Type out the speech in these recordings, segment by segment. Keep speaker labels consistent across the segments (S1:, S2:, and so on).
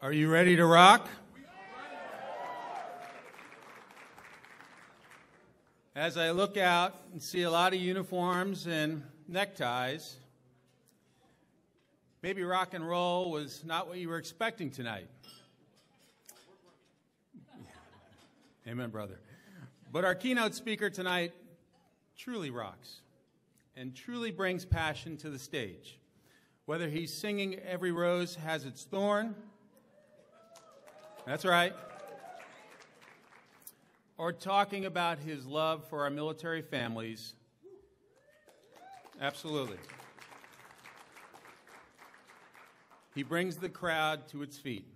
S1: Are you ready to rock? As I look out and see a lot of uniforms and neckties, maybe rock and roll was not what you were expecting tonight. Amen, brother. But our keynote speaker tonight truly rocks and truly brings passion to the stage. Whether he's singing Every Rose Has Its Thorn, that's right, or talking about his love for our military families, absolutely. He brings the crowd to its feet.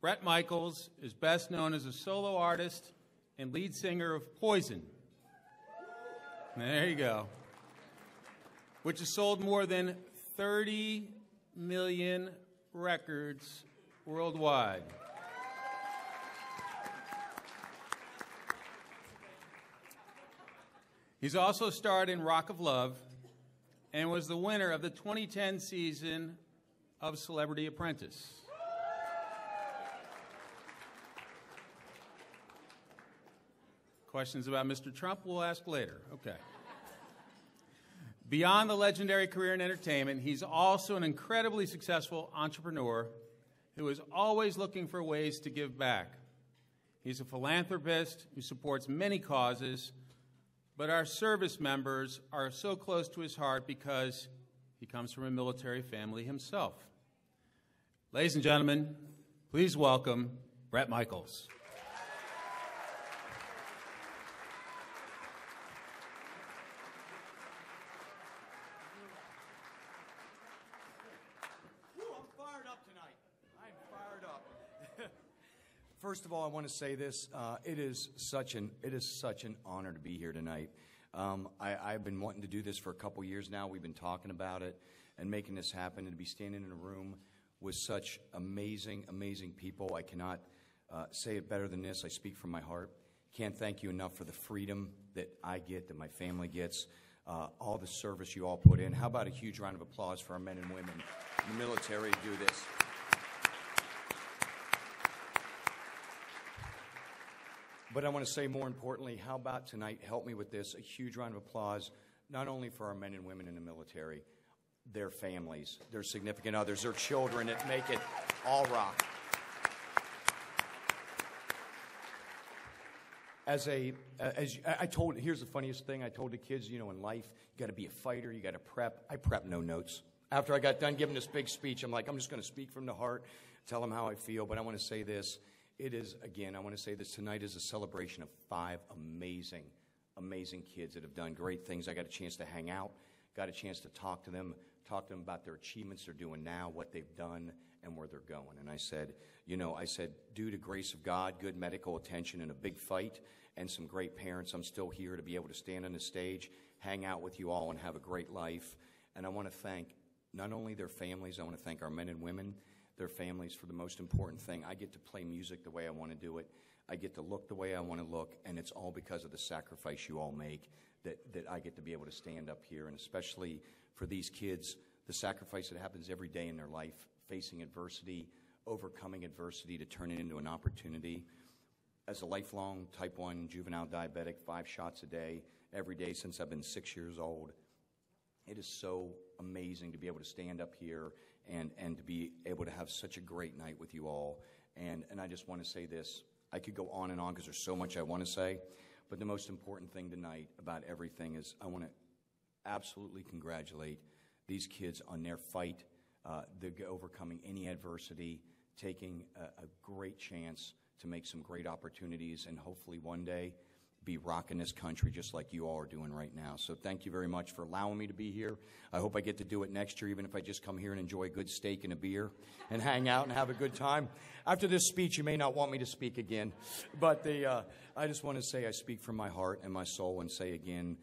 S1: Bret Michaels is best known as a solo artist and lead singer of Poison. There you go. Which has sold more than 30 million records worldwide. He's also starred in Rock of Love and was the winner of the 2010 season of Celebrity Apprentice. Questions about Mr. Trump we'll ask later. Okay. Beyond the legendary career in entertainment, he's also an incredibly successful entrepreneur who is always looking for ways to give back. He's a philanthropist who supports many causes, but our service members are so close to his heart because he comes from a military family himself. Ladies and gentlemen, please welcome Bret Michaels.
S2: First of all, I want to say this. It is such an honor to be here tonight. I've been wanting to do this for a couple years now. We've been talking about it and making this happen, and to be standing in a room with such amazing, amazing people. I cannot say it better than this. I speak from my heart. Can't thank you enough for the freedom that I get, that my family gets, all the service you all put in. How about a huge round of applause for our men and women in the military who do this? But I want to say, more importantly, how about tonight, help me with this, a huge round of applause, not only for our men and women in the military, their families, their significant others, their children that make it all rock. Here's the funniest thing, I told the kids, you know, in life, you got to be a fighter, you got to prep. I prep no notes. After I got done giving this big speech, I'm like, I'm just going to speak from the heart, tell them how I feel, but I want to say this. It is, again, I want to say this, tonight is a celebration of 5 amazing, amazing kids that have done great things. I got a chance to hang out, got a chance to talk to them about their achievements they're doing now, what they've done, and where they're going. And I said, due to grace of God, good medical attention, and a big fight, and some great parents, I'm still here to be able to stand on the stage, hang out with you all, and have a great life. And I want to thank not only their families, I want to thank our men and women, their families, for the most important thing. I get to play music the way I want to do it. I get to look the way I want to look, and it's all because of the sacrifice you all make that I get to be able to stand up here, and especially for these kids, the sacrifice that happens every day in their life, facing adversity, overcoming adversity to turn it into an opportunity. As a lifelong type 1 juvenile diabetic, 5 shots a day, every day since I've been 6 years old, it is so amazing to be able to stand up here and to be able to have such a great night with you all. And I just want to say this. I could go on and on because there's so much I want to say, but the most important thing tonight about everything is I want to absolutely congratulate these kids on their fight, overcoming any adversity, taking a great chance to make some great opportunities, and hopefully one day be rocking this country just like you all are doing right now. So thank you very much for allowing me to be here. I hope I get to do it next year, even if I just come here and enjoy a good steak and a beer and hang out and have a good time. After this speech, you may not want me to speak again, but I just want to say I speak from my heart and my soul and say again,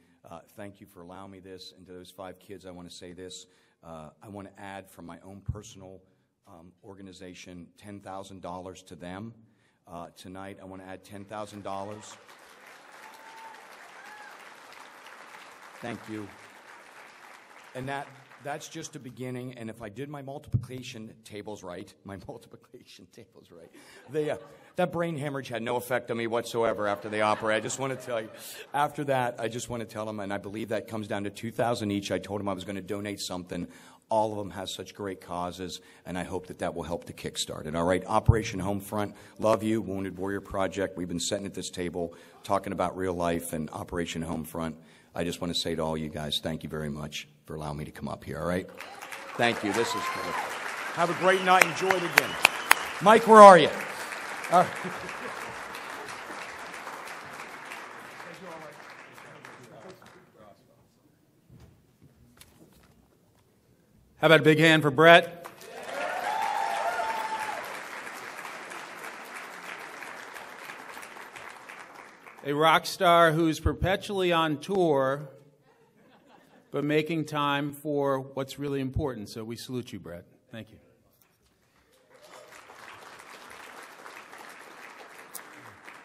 S2: thank you for allowing me this. And to those 5 kids, I want to say this. I want to add from my own personal organization $10,000 to them. Tonight, I want to add $10,000. Thank you. And That's just a beginning, and if I did my multiplication tables right, that brain hemorrhage had no effect on me whatsoever after the opera. I just want to tell you. After that, I just want to tell them, and I believe that comes down to $2,000 each. I told them I was going to donate something. All of them have such great causes, and I hope that that will help to kickstart it. All right, Operation Homefront, love you. Wounded Warrior Project, we've been sitting at this table talking about real life and Operation Homefront. I just want to say to all you guys, thank you very much for allowing me to come up here, all right? Thank you. This is cool. Have a great night. Enjoy it again. Mike, where are you? All right.
S1: How about a big hand for Bret? A rock star who's perpetually on tour, but making time for what's really important. So we salute you, Bret. Thank you.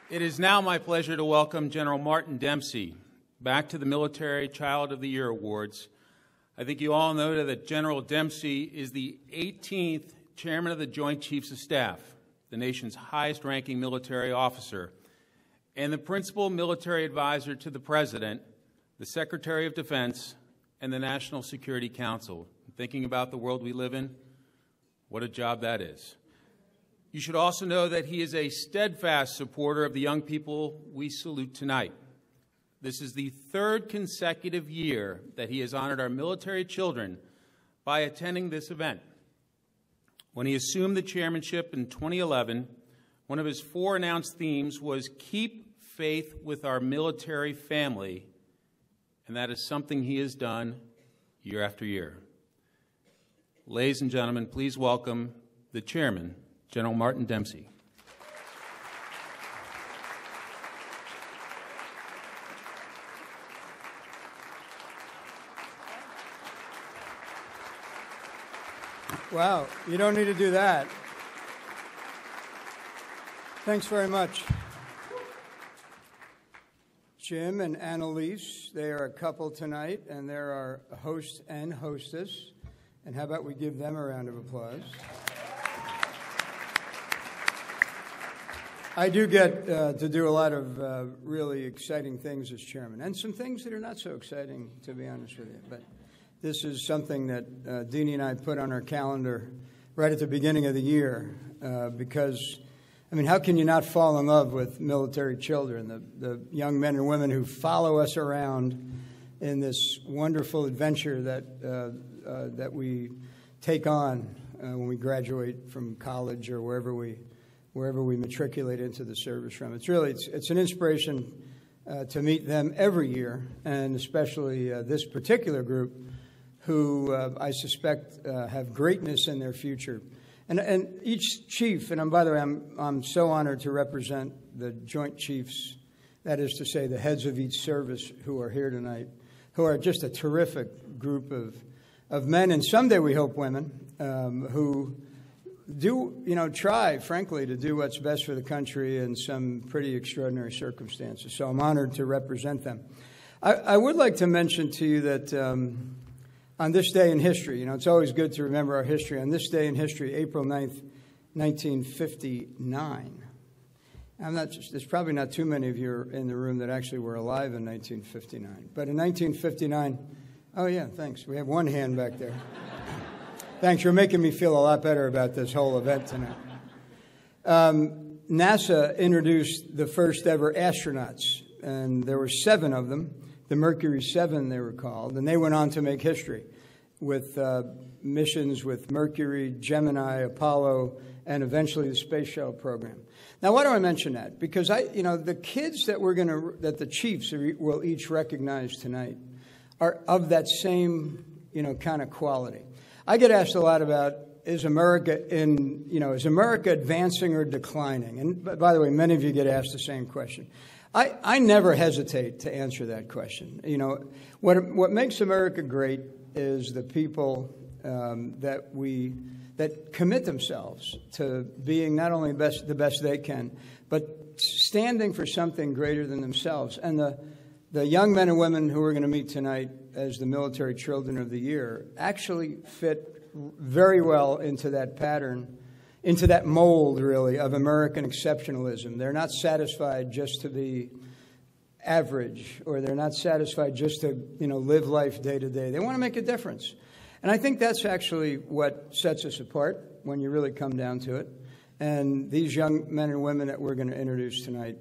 S1: It is now my pleasure to welcome General Martin Dempsey back to the Military Child of the Year Awards. I think you all know that General Dempsey is the 18th Chairman of the Joint Chiefs of Staff, the nation's highest-ranking military officer, and the principal military advisor to the President, the Secretary of Defense, and the National Security Council. Thinking about the world we live in, what a job that is. You should also know that he is a steadfast supporter of the young people we salute tonight. This is the third consecutive year that he has honored our military children by attending this event. When he assumed the chairmanship in 2011, one of his 4 announced themes was keep faith with our military family, and that is something he has done year after year. Ladies and gentlemen, please welcome the chairman, General Martin Dempsey.
S3: Wow, you don't need to do that. Thanks very much. Jim and Annalise, they are a couple tonight, and they're our host and hostess. And how about we give them a round of applause? I do get to do a lot of really exciting things as chairman, and some things that are not so exciting, to be honest with you. But this is something that Deanie and I put on our calendar right at the beginning of the year because, I mean, how can you not fall in love with military children, the young men and women who follow us around in this wonderful adventure that we take on when we graduate from college or wherever we matriculate into the service from. It's an inspiration to meet them every year, and especially this particular group who I suspect have greatness in their future. And each chief, and by the way, I'm so honored to represent the Joint Chiefs, that is to say the heads of each service who are here tonight, who are just a terrific group of men, and someday we hope women, who do, try, frankly, to do what's best for the country in some pretty extraordinary circumstances. So I'm honored to represent them. I would like to mention to you that on this day in history, it's always good to remember our history. On this day in history, April 9th, 1959, there's probably not too many of you in the room that actually were alive in 1959. But in 1959, oh yeah, thanks. We have one hand back there. Thanks. You're making me feel a lot better about this whole event tonight. NASA introduced the first ever astronauts, and there were 7 of them. The Mercury 7, they were called, and they went on to make history with missions with Mercury, Gemini, Apollo, and eventually the Space Shuttle program. Now, why do I mention that? Because the kids that that the chiefs will each recognize tonight are of that same, kind of quality. I get asked a lot about, is America advancing or declining? And by the way, many of you get asked the same question. I never hesitate to answer that question. What makes America great is the people that commit themselves to being not only the best they can, but standing for something greater than themselves. And the young men and women who we're going to meet tonight as the Military Children of the Year actually fit very well into that pattern, into that mold, really, of American exceptionalism. They're not satisfied just to be average, or they're not satisfied just to, live life day to day. They want to make a difference. And I think that's actually what sets us apart when you really come down to it. And these young men and women that we're going to introduce tonight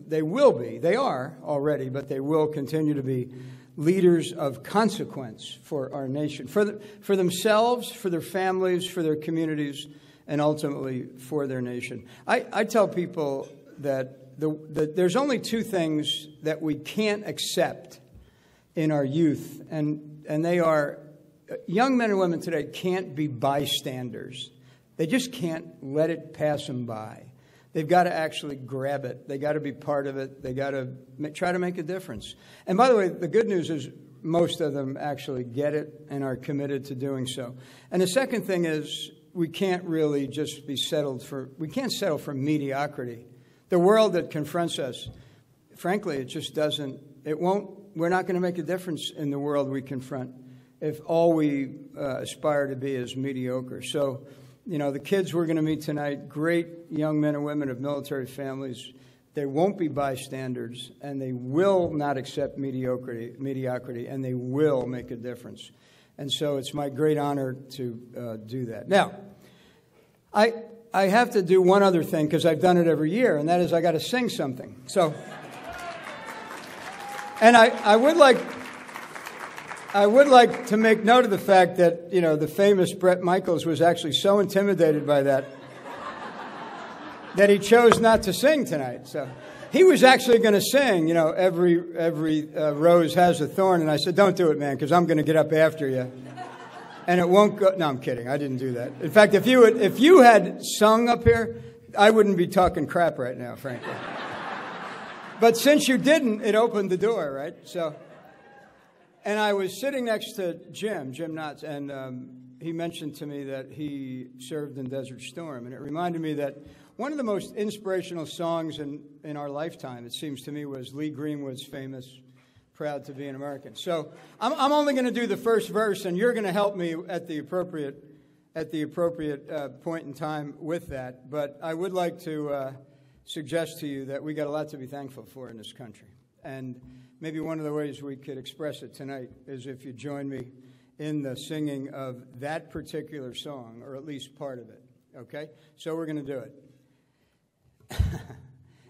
S3: they are already, but they will continue to be leaders of consequence for our nation, for themselves, for their families, for their communities, and ultimately for their nation. I tell people that there's only two things that we can't accept in our youth, and they are young men and women today can't be bystanders. They just can't let it pass them by. They've got to actually grab it. They got to be part of it. They got to try to make a difference. And by the way, the good news is most of them actually get it and are committed to doing so. And the second thing is we can't really just be we can't settle for mediocrity. The world that confronts us, frankly, it just doesn't, we're not going to make a difference in the world we confront if all we aspire to be is mediocre. So, the kids we're going to meet tonight, great young men and women of military families, they won't be bystanders, and they will not accept mediocrity, and they will make a difference. And so it's my great honor to do that. Now, I have to do one other thing, because I've done it every year, and that is I got to sing something. So, and I would like to make note of the fact that, the famous Bret Michaels was actually so intimidated by that he chose not to sing tonight. So he was actually going to sing, every rose has a thorn. And I said, don't do it, man, because I'm going to get up after you. And it won't go. No, I'm kidding. I didn't do that. In fact, if you had sung up here, I wouldn't be talking crap right now, frankly. But since you didn't, it opened the door, right? So. And I was sitting next to Jim Knotts, and he mentioned to me that he served in Desert Storm. And it reminded me that one of the most inspirational songs in our lifetime, it seems to me, was Lee Greenwood's famous Proud to Be an American. So I'm only going to do the first verse, and you're going to help me at the appropriate point in time with that. But I would like to suggest to you that we got a lot to be thankful for in this country. And maybe one of the ways we could express it tonight is if you join me in the singing of that particular song, or at least part of it, okay? So we're going to do it.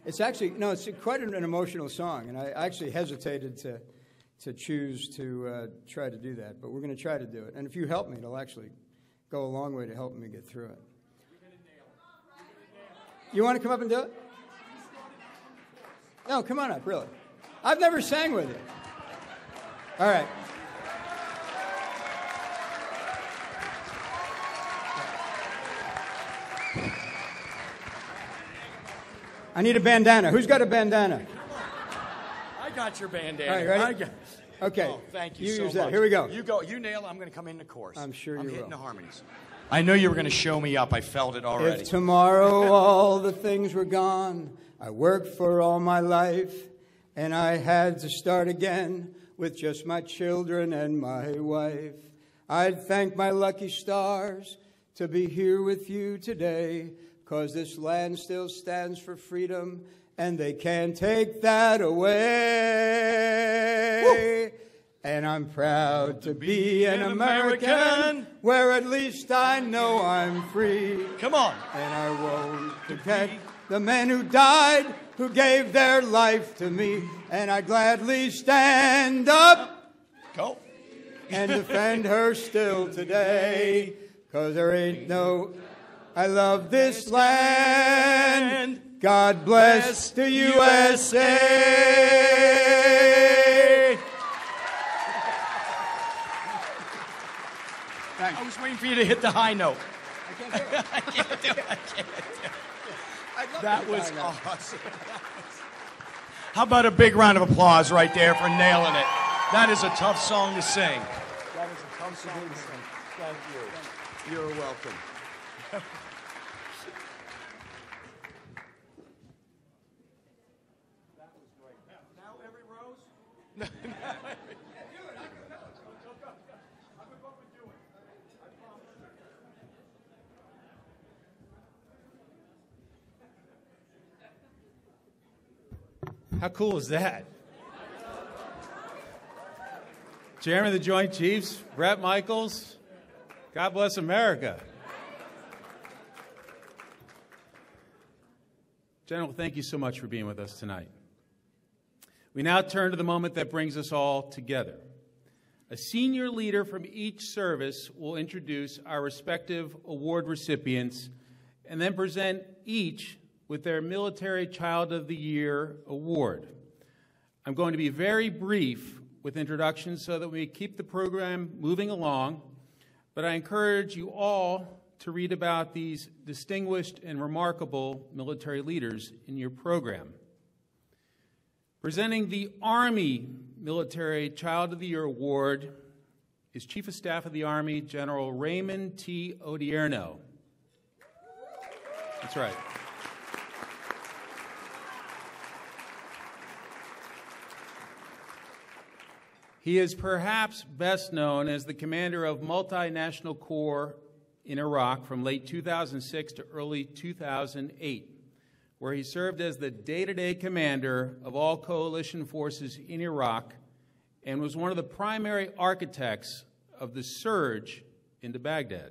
S3: It's quite an emotional song, and I actually hesitated to choose to try to do that, but we're going to try to do it. And if you help me, it'll actually go a long way to helping me get through it. You want to come up and do it? No, come on up, really. I've never sang with you. All right. I need a bandana. Who's got a bandana?
S2: I got your bandana.
S3: All right, ready? Okay.
S2: Oh, thank you
S3: so
S2: use
S3: much.
S2: That.
S3: Here we go.
S2: You go. You nail it. I'm going to come in the chorus.
S3: I'm sure
S2: I'm
S3: you
S2: hitting
S3: will.
S2: The harmonies. I know you were going to show me up. I felt it already.
S3: If tomorrow all the things were gone, I worked for all my life, and I had to start again with just my children and my wife, I'd thank my lucky stars to be here with you today, 'cause this land still stands for freedom, and they can't take that away. Woo! And I'm proud to be an American, where at least I know I'm free.
S2: Come on.
S3: And I won't forget the men who died, who gave their life to me, and I gladly stand up
S2: Go.
S3: and defend her still today, 'cause there ain't no... I love this land. God bless the USA.
S2: I was waiting for you to hit the high note.
S3: I can't do it.
S2: I can't do it. That was awesome. How about a big round of applause right there for nailing it? That is a tough song to sing. That is a tough song to sing. Thank you. You're welcome. That was great. Now every rose.
S1: How cool is that? Chairman of the Joint Chiefs, Bret Michaels, God bless America. General, thank you so much for being with us tonight. We now turn to the moment that brings us all together. A senior leader from each service will introduce our respective award recipients and then present each with their Military Child of the Year award. I'm going to be very brief with introductions so that we keep the program moving along, but I encourage you all to read about these distinguished and remarkable military leaders in your program. Presenting the Army Military Child of the Year Award is Chief of Staff of the Army, General Raymond T. Odierno. That's right. He is perhaps best known as the commander of multinational corps in Iraq from late 2006 to early 2008, where he served as the day-to-day commander of all coalition forces in Iraq and was one of the primary architects of the surge into Baghdad.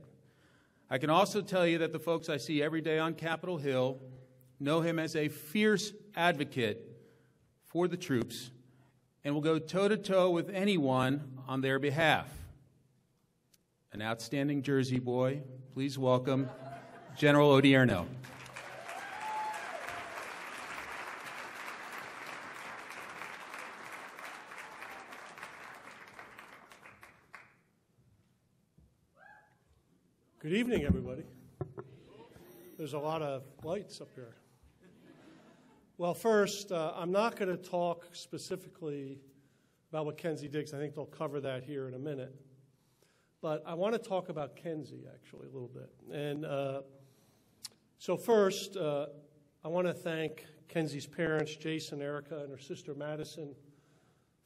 S1: I can also tell you that the folks I see every day on Capitol Hill know him as a fierce advocate for the troops and will go toe-to-toe with anyone on their behalf. An outstanding Jersey boy, please welcome General Odierno.
S4: Good evening, everybody. There's a lot of lights up here. Well, first, I'm not going to talk specifically about what Kenzie did, because I think they'll cover that here in a minute. But I want to talk about Kenzie, actually, a little bit. And so first, I want to thank Kenzie's parents, Jason, Erica, and her sister, Madison,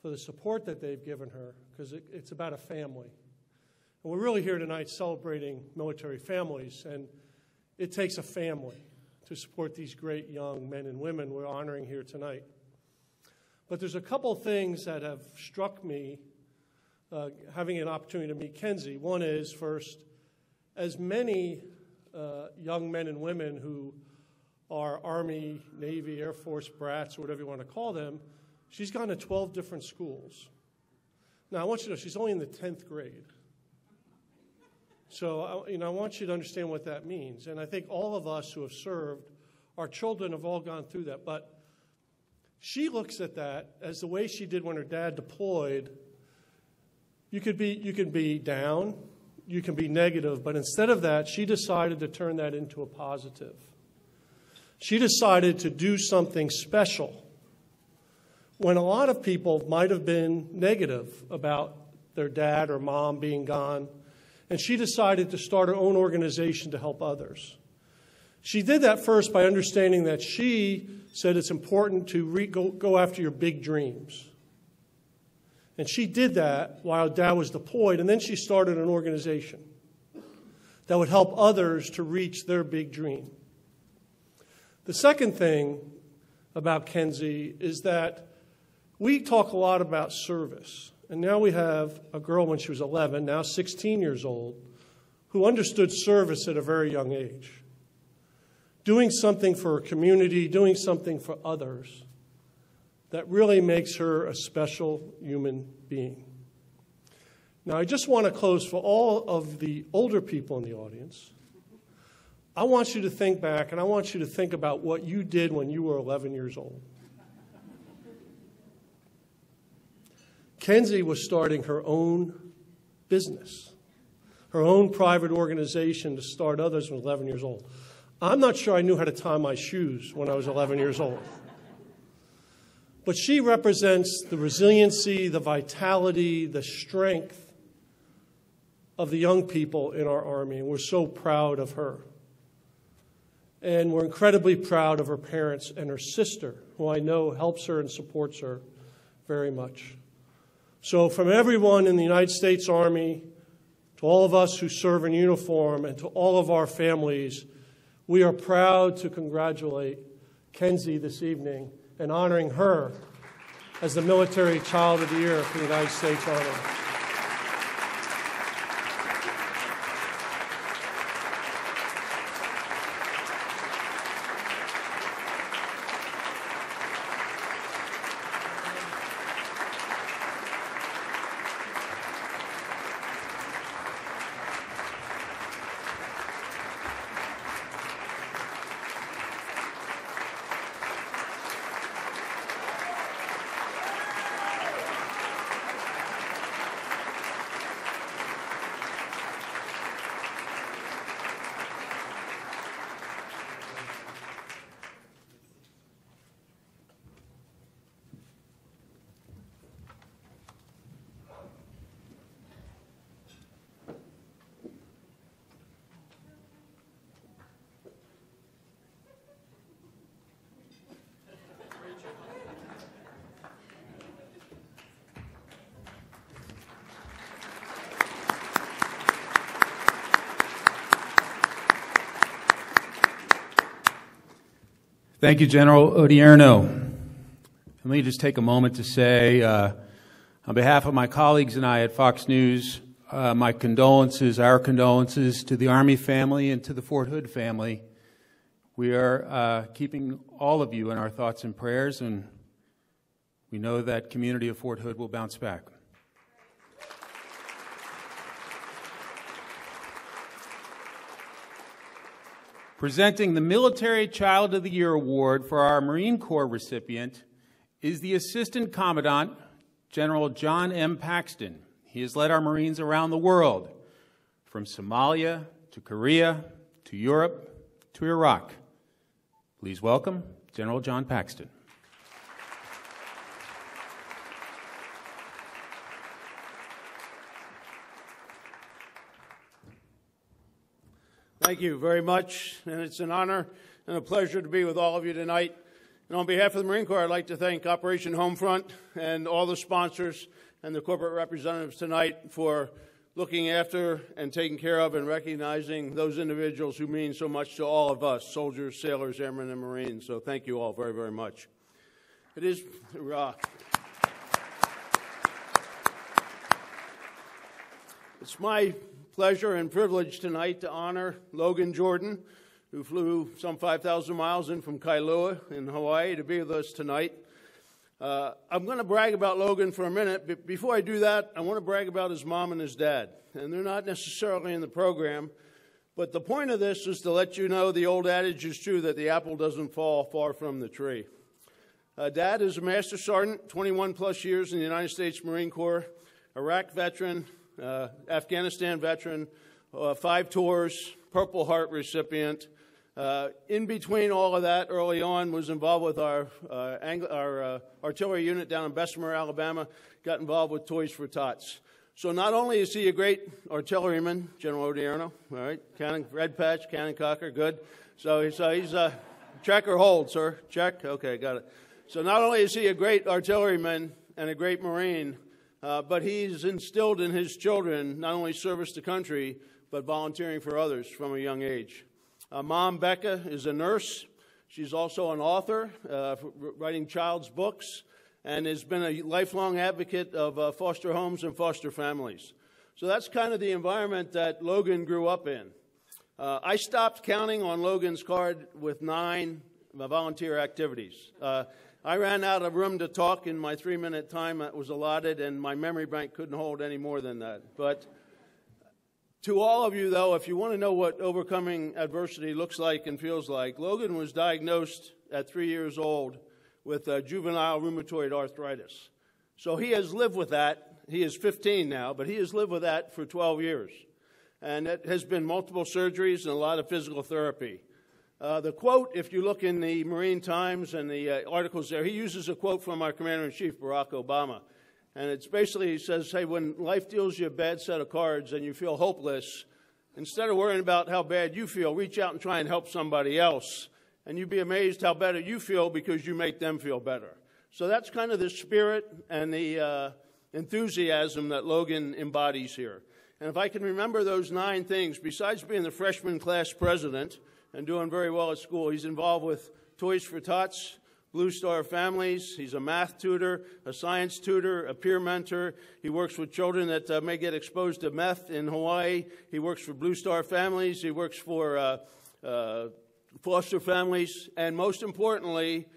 S4: for the support that they've given her, because it's about a family. And we're really here tonight celebrating military families, and it takes a family to support these great young men and women we're honoring here tonight. But there's a couple things that have struck me having an opportunity to meet Kenzie. One is, first, as many young men and women who are Army, Navy, Air Force brats, or whatever you want to call them, she's gone to 12 different schools. Now, I want you to know she's only in the 10th grade. So, I want you to understand what that means. And I think all of us who have served, our children have all gone through that. But she looks at that as the way she did when her dad deployed. You can be down, you can be negative, but instead of that, she decided to turn that into a positive. She decided to do something special when a lot of people might have been negative about their dad or mom being gone. And she decided to start her own organization to help others. She did that first by understanding that she said it's important to go after your big dreams. And she did that while Dad was deployed, and then she started an organization that would help others to reach their big dream. The second thing about Kenzie is that we talk a lot about service. And now we have a girl when she was 11, now 16 years old, who understood service at a very young age. Doing something for her community, doing something for others that really makes her a special human being. Now, I just want to close for all of the older people in the audience. I want you to think back, and I want you to think about what you did when you were 11 years old. Kenzie was starting her own business, her own private organization to start others when 11 years old. I'm not sure I knew how to tie my shoes when I was 11 years old. But she represents the resiliency, the vitality, the strength of the young people in our Army, and we're so proud of her. And we're incredibly proud of her parents and her sister, who I know helps her and supports her very much. So from everyone in the United States Army, to all of us who serve in uniform, and to all of our families, we are proud to congratulate Kenzie this evening and honoring her as the Military Child of the Year for the United States Army.
S1: Thank you, General Odierno. Let me just take a moment to say, on behalf of my colleagues and I at Fox News, my condolences, our condolences to the Army family and to the Fort Hood family. We are keeping all of you in our thoughts and prayers, and we know that community of Fort Hood will bounce back. Presenting the Military Child of the Year Award for our Marine Corps recipient is the Assistant Commandant, General John M. Paxton. He has led our Marines around the world, from Somalia to Korea to Europe to Iraq. Please welcome General John Paxton.
S5: Thank you very much, and it's an honor and a pleasure to be with all of you tonight. And on behalf of the Marine Corps, I'd like to thank Operation Homefront and all the sponsors and the corporate representatives tonight for looking after and taking care of and recognizing those individuals who mean so much to all of us, soldiers, sailors, airmen, and Marines. So thank you all very, very much. It is... It's my pleasure and privilege tonight to honor Logan Jordan, who flew some 5,000 miles in from Kailua in Hawaii to be with us tonight. I'm going to brag about Logan for a minute, but before I do that, I want to brag about his mom and his dad. And they're not necessarily in the program, but the point of this is to let you know the old adage is true that the apple doesn't fall far from the tree. Dad is a Master Sergeant, 21 plus years in the United States Marine Corps, Iraq veteran, Afghanistan veteran, 5 tours, Purple Heart recipient. In between all of that, early on, was involved with our artillery unit down in Bessemer, Alabama, got involved with Toys for Tots. So not only is he a great artilleryman, General Odierno, all right, cannon, red patch, cannon cocker, good. So he's check or hold, sir? Check? Okay, got it. So not only is he a great artilleryman and a great Marine, but he's instilled in his children not only service to country, but volunteering for others from a young age. Mom, Becca, is a nurse. She's also an author, writing child's books, and has been a lifelong advocate of foster homes and foster families. So that's kind of the environment that Logan grew up in. I stopped counting on Logan's card with 9 volunteer activities. I ran out of room to talk in my 3-minute time that was allotted, and my memory bank couldn't hold any more than that. But to all of you, though, if you want to know what overcoming adversity looks like and feels like, Logan was diagnosed at 3 years old with juvenile rheumatoid arthritis. So he has lived with that. He is 15 now, but he has lived with that for 12 years. And it has been multiple surgeries and a lot of physical therapy. The quote, if you look in the Marine Times and the articles there, he uses a quote from our Commander-in-Chief, Barack Obama. And it's basically, he says, hey, when life deals you a bad set of cards and you feel hopeless, instead of worrying about how bad you feel, reach out and try and help somebody else. And you'd be amazed how better you feel because you make them feel better. So that's kind of the spirit and the enthusiasm that Logan embodies here. And if I can remember those 9 things, besides being the freshman class president and doing very well at school, he's involved with Toys for Tots, Blue Star families. He's a math tutor, a science tutor, a peer mentor. He works with children that may get exposed to meth in Hawaii. He works for Blue Star families. He works for foster families. And most importantly,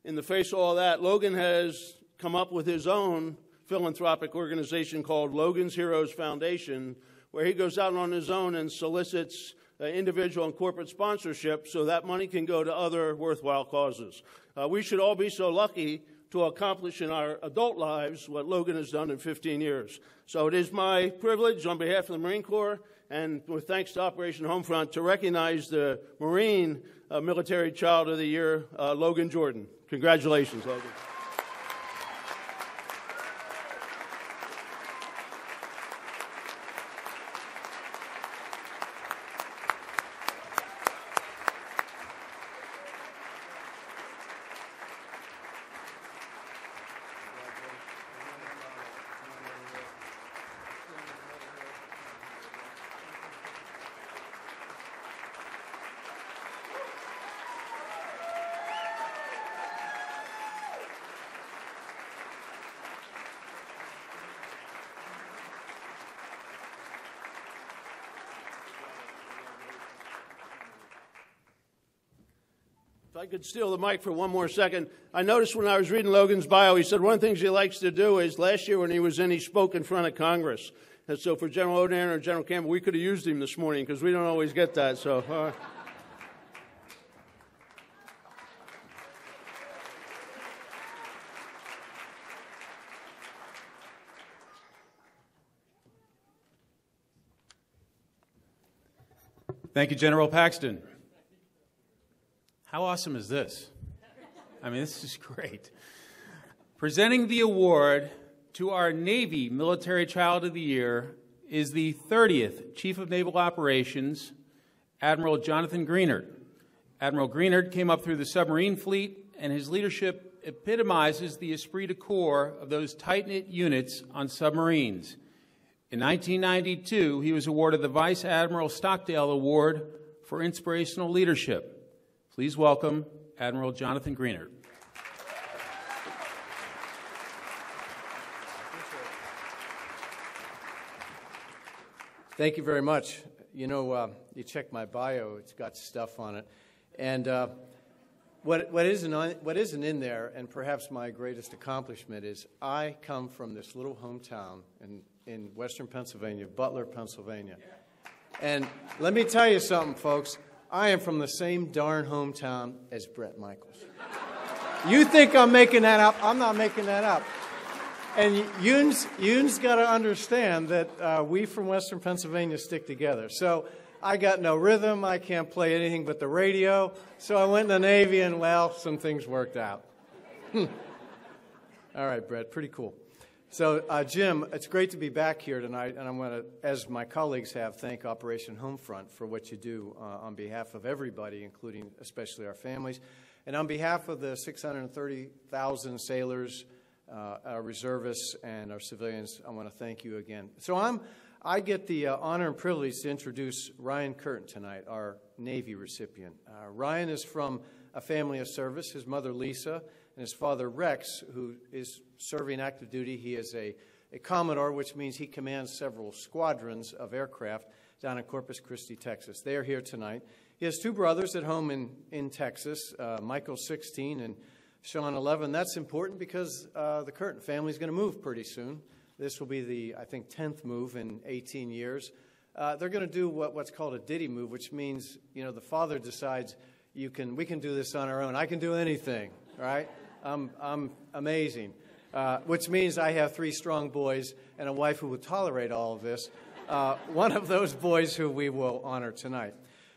S5: in the face of all that, Logan has come up with his own philanthropic organization called Logan's Heroes Foundation, where he goes out on his own and solicits individual and corporate sponsorship so that money can go to other worthwhile causes. We should all be so lucky to accomplish in our adult lives what Logan has done in 15 years. So it is my privilege on behalf of the Marine Corps and with thanks to Operation Homefront to recognize the Marine Military Child of the Year, Logan Jordan. Congratulations, Logan. If I could steal the mic for one more second. I noticed when I was reading Logan's bio, he said one of the things he likes to do is last year when he was in, he spoke in front of Congress. And so for General Odierno or General Campbell, we could have used him this morning because we don't always get that. So.
S1: Thank you, General Paxton. How awesome is this? I mean, this is great. Presenting the award to our Navy Military Child of the Year is the 30th Chief of Naval Operations, Admiral Jonathan Greenert. Admiral Greenert came up through the submarine fleet, and his leadership epitomizes the esprit de corps of those tight-knit units on submarines. In 1992, he was awarded the Vice Admiral Stockdale Award for Inspirational Leadership. Please welcome Admiral Jonathan Greenert.
S6: Thank you very much. You know, you check my bio, it's got stuff on it. And what isn't in there, and perhaps my greatest accomplishment, is I come from this little hometown in western Pennsylvania, Butler, Pennsylvania. And let me tell you something, folks. I am from the same darn hometown as Bret Michaels. You think I'm making that up? I'm not making that up. And Yoon's got to understand that we from Western Pennsylvania stick together. So I got no rhythm. I can't play anything but the radio. So I went in the Navy, and, well, some things worked out. All right, Bret, pretty cool. So, Jim, it's great to be back here tonight, and I'm going to, as my colleagues have, thank Operation Homefront for what you do on behalf of everybody, including especially our families. And on behalf of the 630,000 sailors, our reservists, and our civilians, I want to thank you again. So I get the honor and privilege to introduce Ryan Curtin tonight, our Navy recipient. Ryan is from a family of service. His mother, Lisa, and his father, Rex, who is serving active duty. He is a Commodore, which means he commands several squadrons of aircraft down in Corpus Christi, Texas. They are here tonight. He has two brothers at home in Texas, Michael, 16, and Sean, 11. That's important because the Curtin family is going to move pretty soon. This will be the, I think, 10th move in 18 years. They're going to do what's called a ditty move, which means, you know, the father decides we can do this on our own. I can do anything, right? I'm amazing, which means I have 3 strong boys and a wife who will tolerate all of this. One of those boys who we will honor tonight.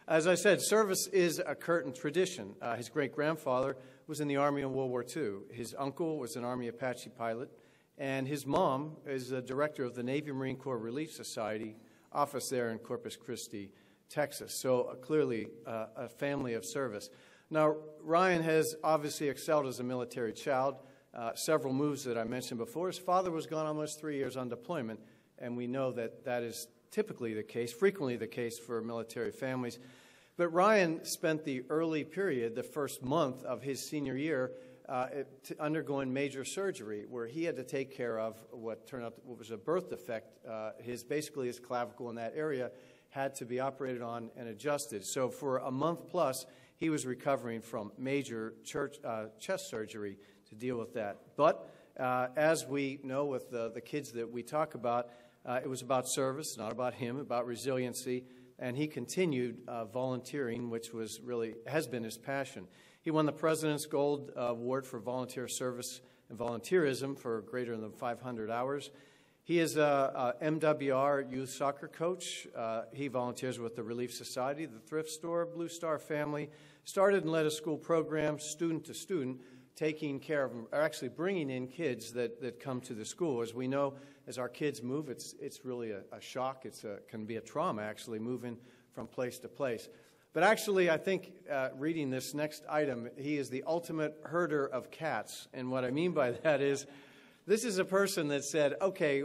S6: As I said, service is a Curtin tradition. His great-grandfather was in the Army in World War II. His uncle was an Army Apache pilot, and his mom is the director of the Navy Marine Corps Relief Society office there in Corpus Christi, Texas. So clearly a family of service. Now, Ryan has obviously excelled as a military child. Several moves that I mentioned before. His father was gone almost 3 years on deployment, and we know that that is typically the case, frequently the case for military families. But Ryan spent the early period, the first month of his senior year, undergoing major surgery, where he had to take care of what turned out what was a birth defect. Basically his clavicle in that area had to be operated on and adjusted. So for a month plus, he was recovering from major chest surgery to deal with that. But as we know with the kids that we talk about, it was about service, not about him, about resiliency, and he continued volunteering, which was really has been his passion. He won the President's Gold Award for volunteer service and volunteerism for greater than 500 hours. He is a MWR youth soccer coach. He volunteers with the Relief Society, the Thrift Store, Blue Star Family, started and led a school program, student to student, taking care of, or actually bringing in kids that come to the school. As we know, as our kids move, it's really a shock. It can be a trauma, actually, moving from place to place. But actually, I think reading this next item, he is the ultimate herder of cats. And what I mean by that is, this is a person that said, okay,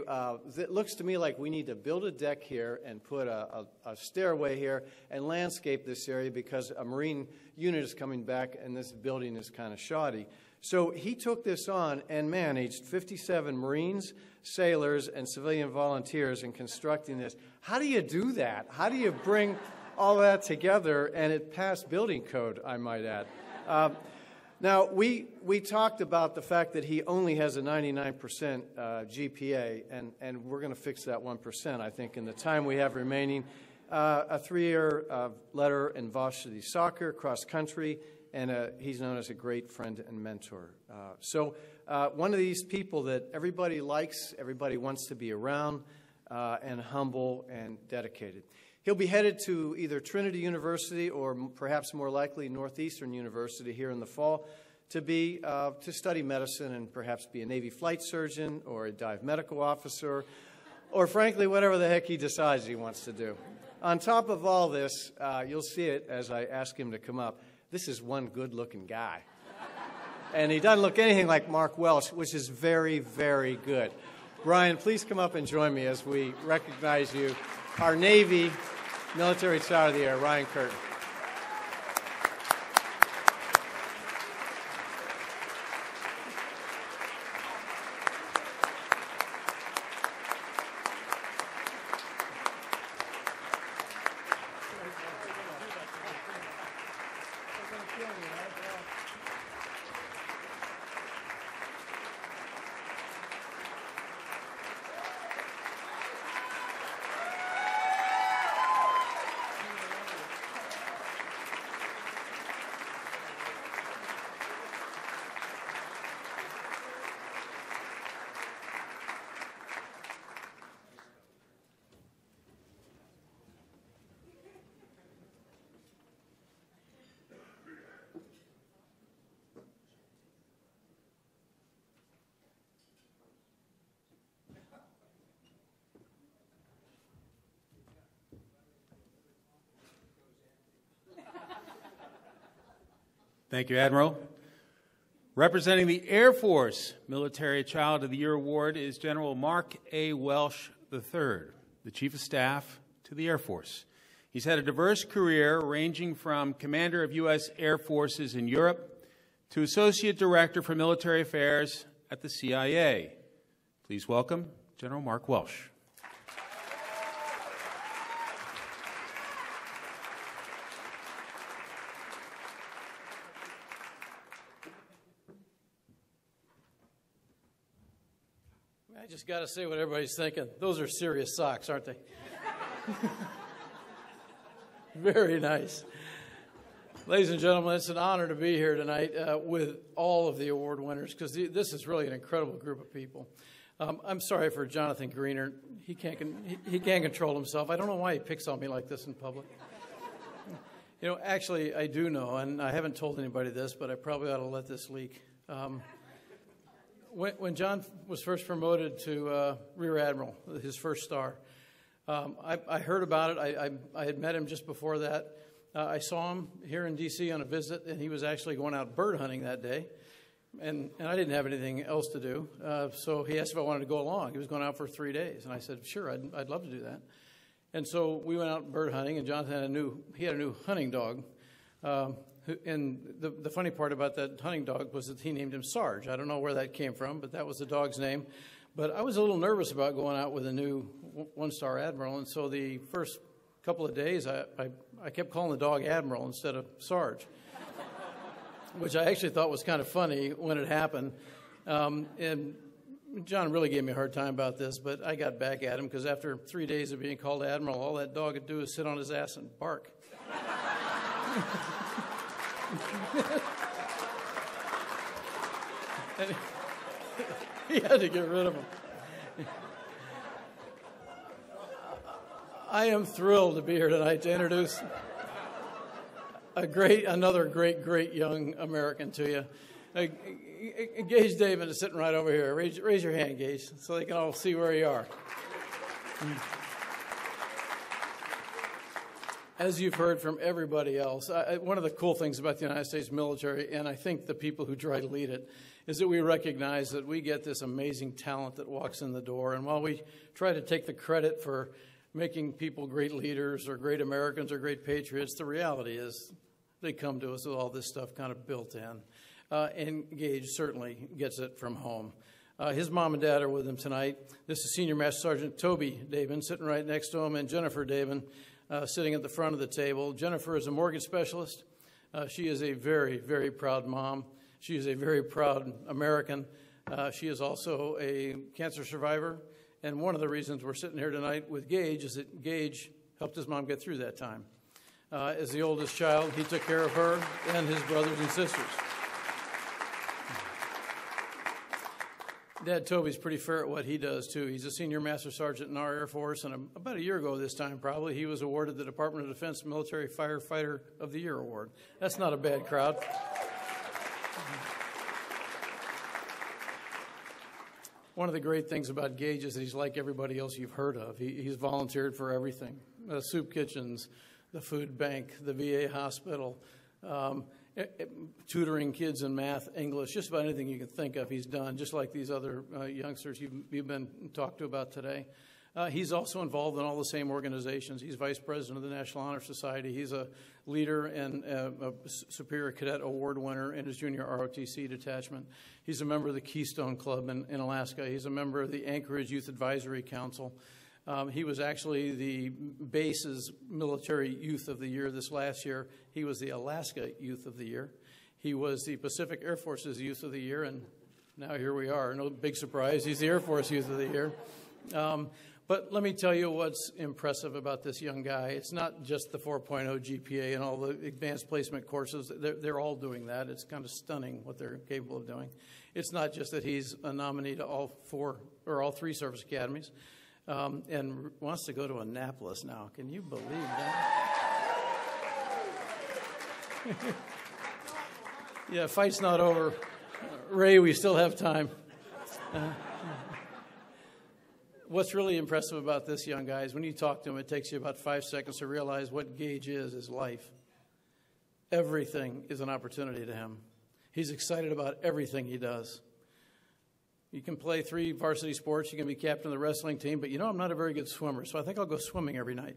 S6: it looks to me like we need to build a deck here and put a stairway here and landscape this area because a Marine unit is coming back and this building is kind of shoddy. So he took this on and managed 57 Marines, sailors, and civilian volunteers in constructing this. How do you do that? How do you bring all that together? And it passed building code, I might add. Now, we talked about the fact that he only has a 99% GPA, and we're going to fix that 1%, I think, in the time we have remaining. A 3-year letter in varsity soccer, cross country, and he's known as a great friend and mentor. So one of these people that everybody likes, everybody wants to be around, and humble and dedicated. He'll be headed to either Trinity University or perhaps more likely Northeastern University here in the fall to study medicine and perhaps be a Navy flight surgeon or a dive medical officer or, frankly, whatever the heck he decides he wants to do. On top of all this, you'll see it as I ask him to come up. This is one good-looking guy. And he doesn't look anything like Mark Welsh, which is very, very good. Brian, please come up and join me as we recognize you. Our Navy Military Child of the Year, Ryan Curtin.
S1: Thank you, Admiral. Representing the Air Force Military Child of the Year Award is General Mark A. Welsh III, the Chief of Staff to the Air Force. He's had a diverse career ranging from Commander of U.S. Air Forces in Europe to Associate Director for Military Affairs at the CIA. Please welcome General Mark Welsh.
S7: I just got to say what everybody's thinking. Those are serious socks, aren't they? Very nice. Ladies and gentlemen, it's an honor to be here tonight with all of the award winners because this is really an incredible group of people. I'm sorry for Jonathan Greenert. He can't control himself. I don't know why he picks on me like this in public. You know, actually, I do know, and I haven't told anybody this, but I probably ought to let this leak. When John was first promoted to Rear Admiral, his first star, I heard about it. I had met him just before that. I saw him here in D.C. on a visit, and he was actually going out bird hunting that day. And I didn't have anything else to do, so he asked if I wanted to go along. He was going out for 3 days, and I said, sure, I'd love to do that. And so we went out bird hunting, and Jonathan had a new hunting dog And the funny part about that hunting dog was that he named him Sarge. I don't know where that came from, but that was the dog's name. But I was a little nervous about going out with a new one-star Admiral, and so the first couple of days I kept calling the dog Admiral instead of Sarge, which I actually thought was kind of funny when it happened. And John really gave me a hard time about this, but I got back at him because after 3 days of being called Admiral, all that dog would do is sit on his ass and bark. And he had to get rid of him. I am thrilled to be here tonight to introduce another great young American to you. Gage Dabin is sitting right over here. Raise your hand, Gage, so they can all see where you are. As you've heard from everybody else, one of the cool things about the United States military, and I think the people who try to lead it, is that we recognize that we get this amazing talent that walks in the door. And while we try to take the credit for making people great leaders or great Americans or great patriots, the reality is they come to us with all this stuff kind of built in. And Gage certainly gets it from home. His mom and dad are with him tonight. This is Senior Master Sergeant Toby Dabin sitting right next to him, and Jennifer Dabin sitting at the front of the table. Jennifer is a mortgage specialist. She is a very proud mom. She is a very proud American. She is also a cancer survivor. And one of the reasons we're sitting here tonight with Gage is that Gage helped his mom get through that time. As the oldest child, he took care of her and his brothers and sisters. Dad Toby's pretty fair at what he does, too. He's a senior master sergeant in our Air Force, and about a year ago this time, probably, he was awarded the Department of Defense Military Firefighter of the Year award. That's not a bad crowd. One of the great things about Gage is that he's like everybody else you've heard of. He's volunteered for everything, soup kitchens, the food bank, the VA hospital, tutoring kids in math, English, just about anything you can think of he's done, just like these other youngsters you've been talked to about today. He's also involved in all the same organizations. He's vice president of the National Honor Society. He's a leader and a Superior Cadet Award winner in his junior ROTC detachment. He's a member of the Keystone Club in Alaska. He's a member of the Anchorage Youth Advisory Council. He was actually the base's Military Youth of the Year this last year. He was the Alaska Youth of the Year. He was the Pacific Air Force's Youth of the Year, and now here we are. No big surprise. He's the Air Force Youth of the Year. But let me tell you what's impressive about this young guy. It's not just the 4.0 GPA and all the advanced placement courses. They're all doing that. It's kind of stunning what they're capable of doing. It's not just that he's a nominee to all three service academies. And wants to go to Annapolis now. Can you believe that? Yeah, fight's not over. Ray, we still have time. What's really impressive about this young guy is when you talk to him, it takes you about 5 seconds to realize what Gage is life. Everything is an opportunity to him. He's excited about everything he does. You can play 3 varsity sports. You can be captain of the wrestling team. But, I'm not a very good swimmer, so I think I'll go swimming every night.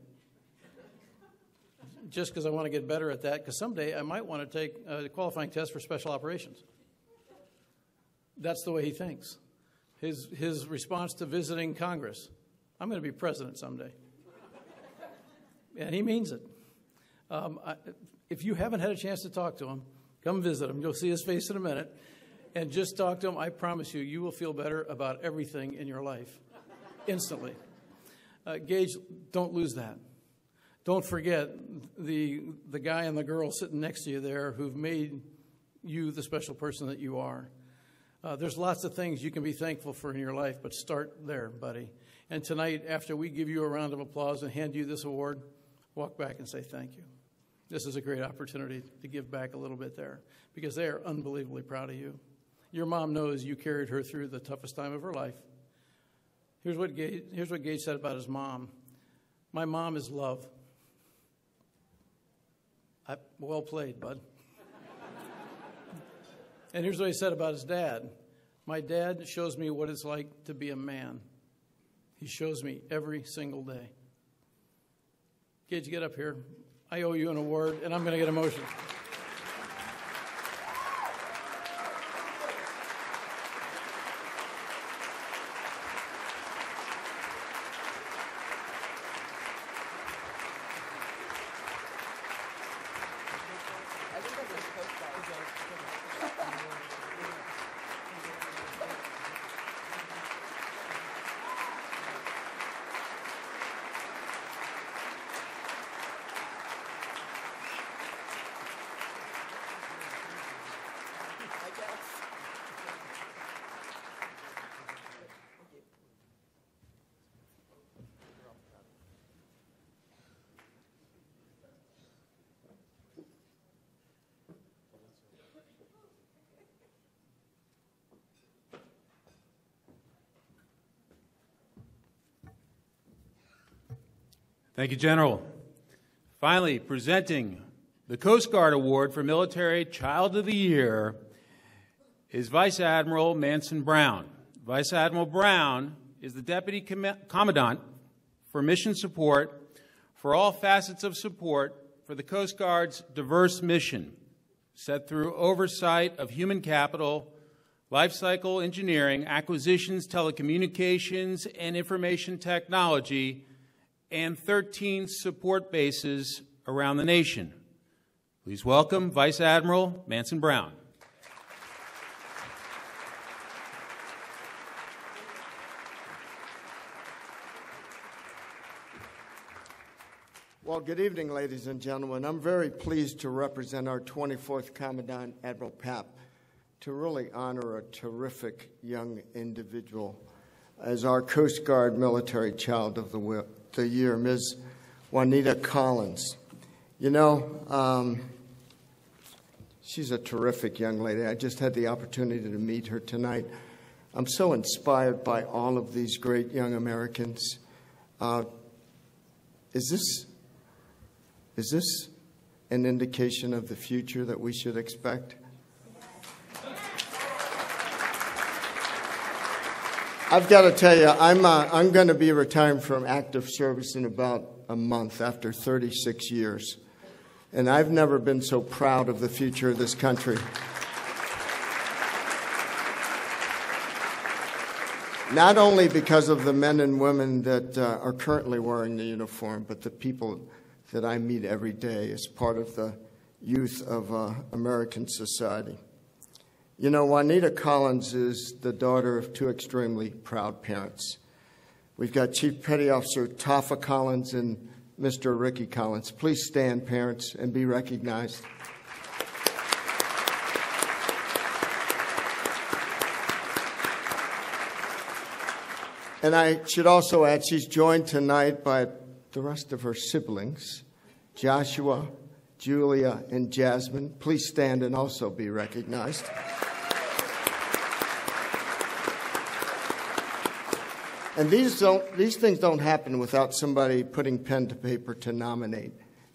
S7: Just because I want to get better at that, because someday I might want to take a qualifying test for special operations. That's the way he thinks. His response to visiting Congress, I'm going to be president someday. And he means it. If you haven't had a chance to talk to him, come visit him. You'll see his face in a minute. And just talk to him. I promise you, you will feel better about everything in your life instantly. Gage, don't lose that. Don't forget the guy and the girl sitting next to you there who've made you the special person that you are. There's lots of things you can be thankful for in your life, but start there, buddy. And tonight, after we give you a round of applause and hand you this award, walk back and say thank you. This is a great opportunity to give back a little bit there because they are unbelievably proud of you. Your mom knows you carried her through the toughest time of her life. Here's what Gage said about his mom. My mom is love. Well played, bud. And here's what he said about his dad. My dad shows me what it's like to be a man. He shows me every single day. Gage, get up here. I owe you an award, and I'm going to get a motion.
S1: Thank you, General. Finally, presenting the Coast Guard Award for Military Child of the Year is Vice Admiral Manson Brown. Vice Admiral Brown is the Deputy Commandant for Mission Support for all facets of support for the Coast Guard's diverse mission, set through oversight of human capital, life cycle engineering, acquisitions, telecommunications, and information technology, and 13 support bases around the nation. Please welcome Vice Admiral Manson Brown.
S8: Well, good evening, ladies and gentlemen. I'm very pleased to represent our 24th Commandant, Admiral Papp, to really honor a terrific young individual as our Coast Guard Military Child of the Year, Ms. Juanita Collins. You know, she's a terrific young lady. I just had the opportunity to meet her tonight. I'm so inspired by all of these great young Americans. Is this an indication of the future that we should expect? I've got to tell you, I'm going to be retiring from active service in about a month after 36 years. And I've never been so proud of the future of this country. Not only because of the men and women that are currently wearing the uniform, but the people that I meet every day as part of the youth of American society. You know, Juanita Collins is the daughter of two extremely proud parents. We've got Chief Petty Officer Taffa Collins and Mr. Ricky Collins. Please stand, parents, and be recognized. And I should also add, she's joined tonight by the rest of her siblings, Joshua, Julia, and Jasmine. Please stand and also be recognized. And these things don't happen without somebody putting pen to paper to nominate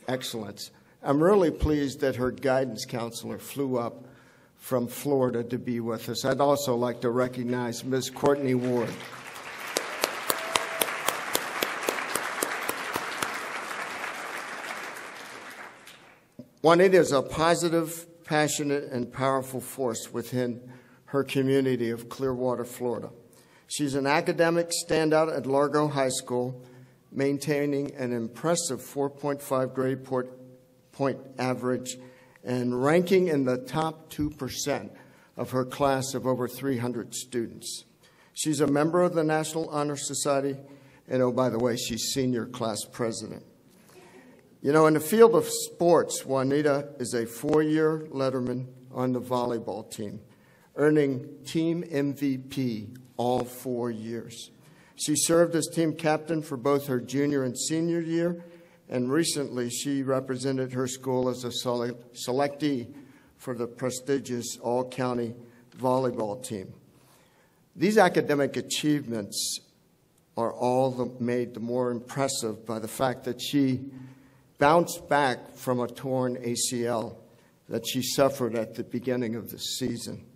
S8: excellence. I'm really pleased that her guidance counselor flew up from Florida to be with us. I'd also like to recognize Ms. Courtney Ward. Juanita is a positive, passionate, and powerful force within her community of Clearwater, Florida. She's an academic standout at Largo High School, maintaining an impressive 4.5 grade point average and ranking in the top 2% of her class of over 300 students. She's a member of the National Honor Society, and oh, by the way, she's senior class president. You know, in the field of sports, Juanita is a 4-year letterman on the volleyball team, earning team MVP all 4 years. She served as team captain for both her junior and senior year, and recently she represented her school as a selectee for the prestigious all-county volleyball team. These academic achievements are all made the more impressive by the fact that she bounced back from a torn ACL that she suffered at the beginning of the season.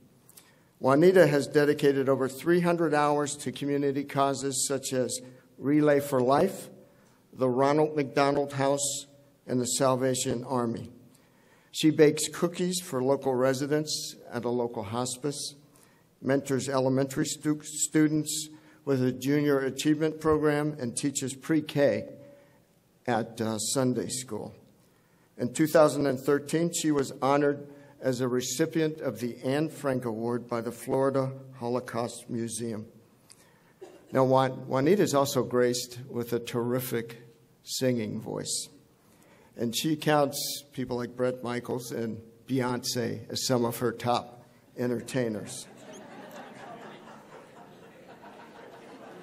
S8: Juanita has dedicated over 300 hours to community causes such as Relay for Life, the Ronald McDonald House, in the Salvation Army. She bakes cookies for local residents at a local hospice, mentors elementary students with a junior achievement program, and teaches pre-K at Sunday school. In 2013, she was honored as a recipient of the Anne Frank Award by the Florida Holocaust Museum. Now, Juanita is also graced with a terrific singing voice, and she counts people like Bret Michaels and Beyonce as some of her top entertainers.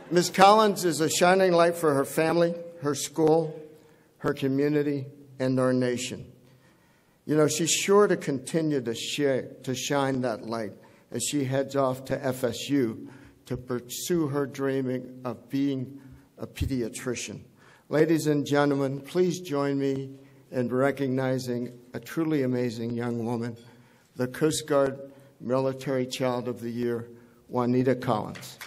S8: Ms. Collins is a shining light for her family, her school, her community, and our nation. You know, she's sure to continue to shine that light as she heads off to FSU to pursue her dream of being a pediatrician. Ladies and gentlemen, please join me in recognizing a truly amazing young woman, the Coast Guard Military Child of the Year, Juanita Collins.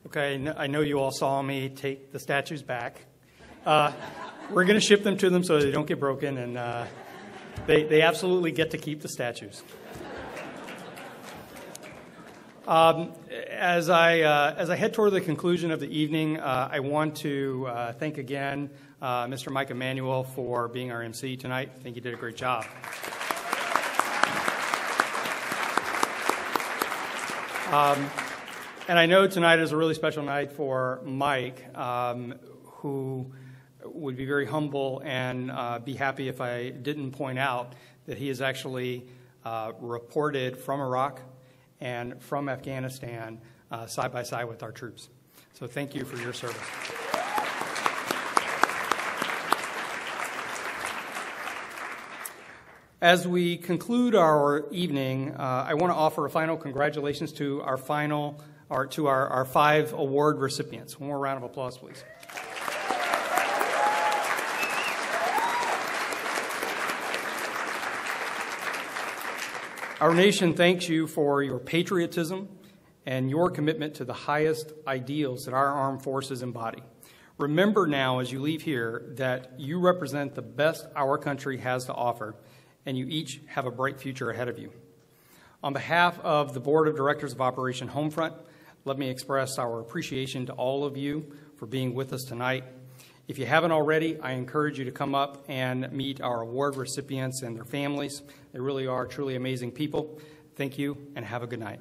S9: Okay, I know you all saw me take the statues back. We're going to ship them to them so they don't get broken, and they absolutely get to keep the statues. As I head toward the conclusion of the evening, I want to thank again Mr. Mike Emanuel for being our MC tonight. I think he did a great job. And I know tonight is a really special night for Mike, who would be very humble and be happy if I didn't point out that he is actually reported from Iraq and from Afghanistan side by side with our troops. So thank you for your service. As we conclude our evening, I want to offer a final congratulations to our our 5 award recipients. One more round of applause, please. Our nation thanks you for your patriotism and your commitment to the highest ideals that our armed forces embody. Remember now as you leave here that you represent the best our country has to offer, and you each have a bright future ahead of you. On behalf of the Board of Directors of Operation Homefront, let me express our appreciation to all of you for being with us tonight. If you haven't already, I encourage you to come up and meet our award recipients and their families. They really are truly amazing people. Thank you, and have a good night.